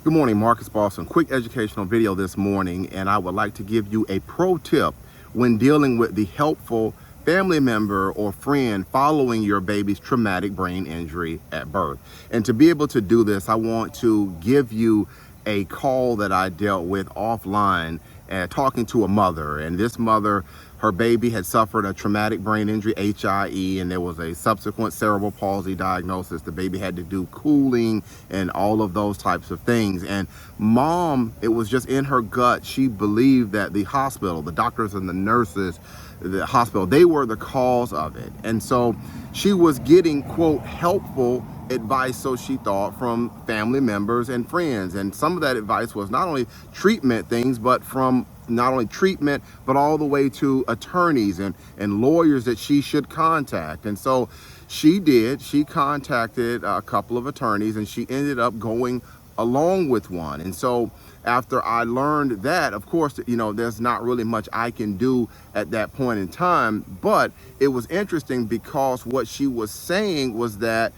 Good morning, Marcus Boston. Quick educational video this morning, and I would like to give you a pro tip when dealing with the helpful family member or friend following your baby's traumatic brain injury at birth. And to be able to do this, I want to give you a call that I dealt with offline talking to a mother. And this mother, her baby had suffered a traumatic brain injury, HIE, and there was a subsequent cerebral palsy diagnosis. The baby had to do cooling and all of those types of things. And mom, it was just in her gut, she believed that the hospital, the doctors and the nurses, the hospital, they were the cause of it. And so she was getting, quote, helpful advice, so she thought, from family members and friends. And some of that advice was not only treatment things, but from not only treatment, but all the way to attorneys and lawyers that she should contact. And so she contacted a couple of attorneys, and she ended up going along with one. And so after I learned that, of course, you know, there's not really much I can do at that point in time, but it was interesting because what she was saying was that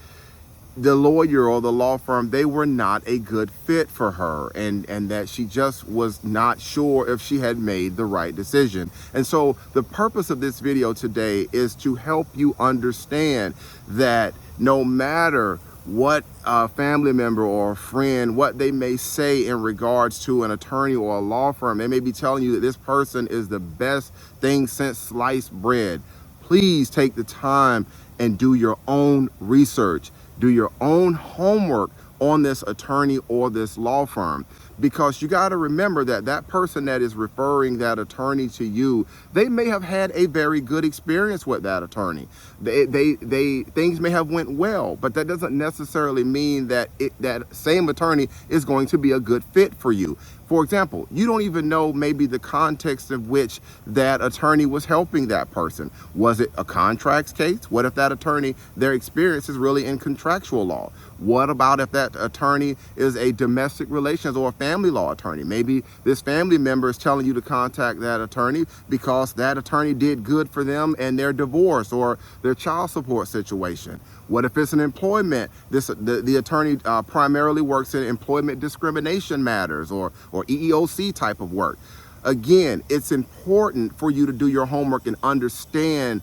the lawyer or the law firm, they were not a good fit for her, and that she just was not sure if she had made the right decision. And so the purpose of this video today is to help you understand that no matter what a family member or a friend, what they may say in regards to an attorney or a law firm, they may be telling you that this person is the best thing since sliced bread. Please take the time and do your own research. Do your own homework on this attorney or this law firm, because you got to remember that that person that is referring that attorney to you, they may have had a very good experience with that attorney. Things may have went well, but that doesn't necessarily mean that that same attorney is going to be a good fit for you. For example, you don't even know maybe the context of which that attorney was helping that person. Was it a contracts case? What if that attorney, their experience is really in contractual law? What about if that attorney is a domestic relations or a family law attorney? Maybe this family member is telling you to contact that attorney because that attorney did good for them and their divorce or their child support situation. What if it's an employment? The attorney primarily works in employment discrimination matters or EEOC type of work. Again, it's important for you to do your homework and understand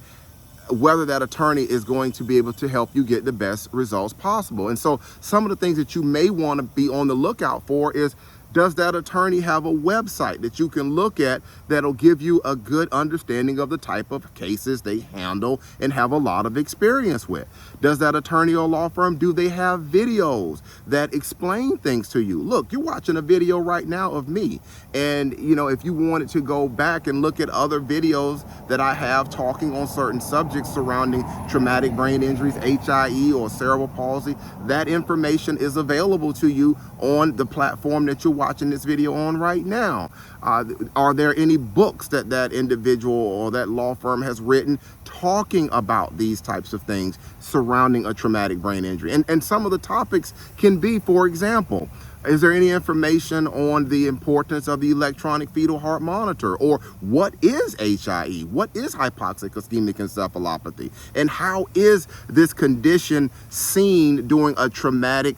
whether that attorney is going to be able to help you get the best results possible. And so some of the things that you may want to be on the lookout for is, does that attorney have a website that you can look at that'll give you a good understanding of the type of cases they handle and have a lot of experience with? Does that attorney or law firm, do they have videos that explain things to you? Look, you're watching a video right now of me. And, you know, if you wanted to go back and look at other videos that I have talking on certain subjects surrounding traumatic brain injuries, HIE or cerebral palsy, that information is available to you on the platform that you're watching this video on right now. Are there any books that that individual or that law firm has written talking about these types of things surrounding a traumatic brain injury? And some of the topics can be, for example, is there any information on the importance of the electronic fetal heart monitor? Or what is HIE? What is hypoxic ischemic encephalopathy? And how is this condition seen during a traumatic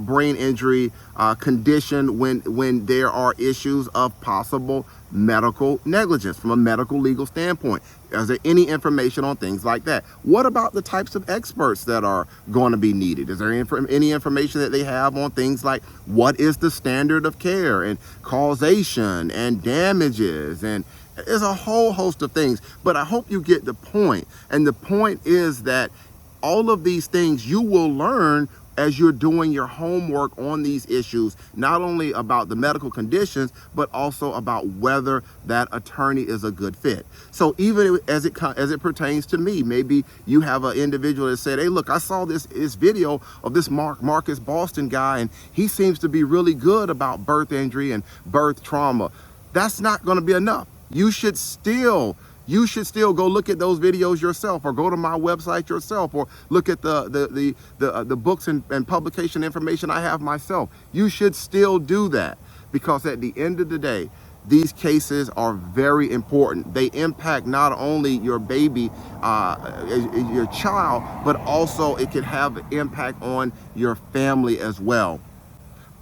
brain injury condition when there are issues of possible medical negligence from a medical legal standpoint? Is there any information on things like that? What about the types of experts that are going to be needed? Is there any information that they have on things like what is the standard of care and causation and damages? And there's a whole host of things, but I hope you get the point. And the point is that all of these things you will learn as you're doing your homework on these issues, not only about the medical conditions, but also about whether that attorney is a good fit. So even as it pertains to me, maybe you have an individual that said, hey, look, I saw this video of this Marcus Boston guy, and he seems to be really good about birth injury and birth trauma. That's not going to be enough. You should still go look at those videos yourself, or go to my website yourself, or look at the books and publication information I have myself. You should still do that, because at the end of the day, these cases are very important. They impact not only your baby, your child, but also it can have an impact on your family as well.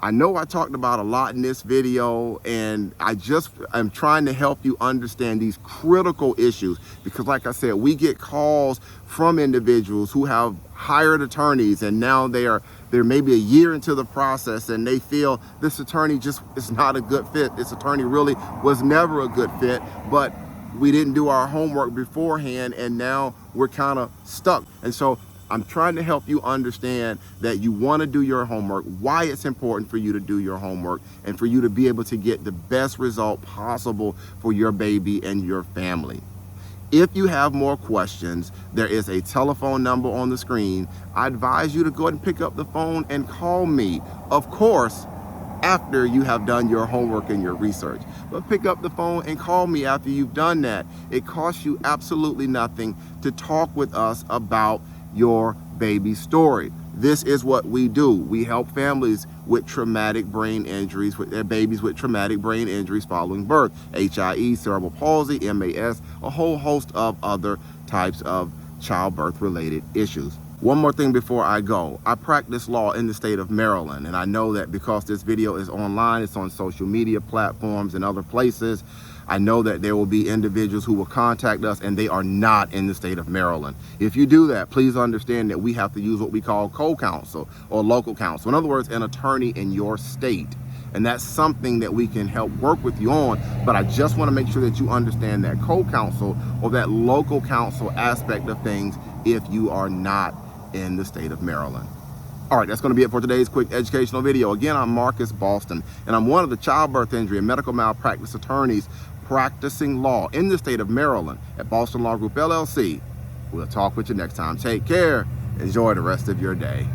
I know I talked about a lot in this video, and I'm trying to help you understand these critical issues, because like I said, we get calls from individuals who have hired attorneys, and now they're maybe a year into the process and they feel this attorney just is not a good fit. This attorney really was never a good fit, but we didn't do our homework beforehand and now we're kind of stuck. And so I'm trying to help you understand that you want to do your homework, why it's important for you to do your homework, and for you to be able to get the best result possible for your baby and your family. If you have more questions, there is a telephone number on the screen. I advise you to go ahead and pick up the phone and call me. Of course, after you have done your homework and your research. But pick up the phone and call me after you've done that. It costs you absolutely nothing to talk with us about your baby story. This is what we do. We help families with traumatic brain injuries, with their babies with traumatic brain injuries following birth, HIE, cerebral palsy, MAS, a whole host of other types of childbirth related issues. One more thing before I go. I practice law in the state of Maryland, and I know that because this video is online, it's on social media platforms and other places, I know that there will be individuals who will contact us and they are not in the state of Maryland. If you do that, please understand that we have to use what we call co-counsel or local counsel. In other words, an attorney in your state. And that's something that we can help work with you on, but I just want to make sure that you understand that co-counsel or that local counsel aspect of things if you are not in the state of Maryland. All right, that's going to be it for today's quick educational video. Again, I'm Marcus Boston, and I'm one of the childbirth injury and medical malpractice attorneys practicing law in the state of Maryland at Boston Law Group, LLC. We'll talk with you next time. Take care. Enjoy the rest of your day.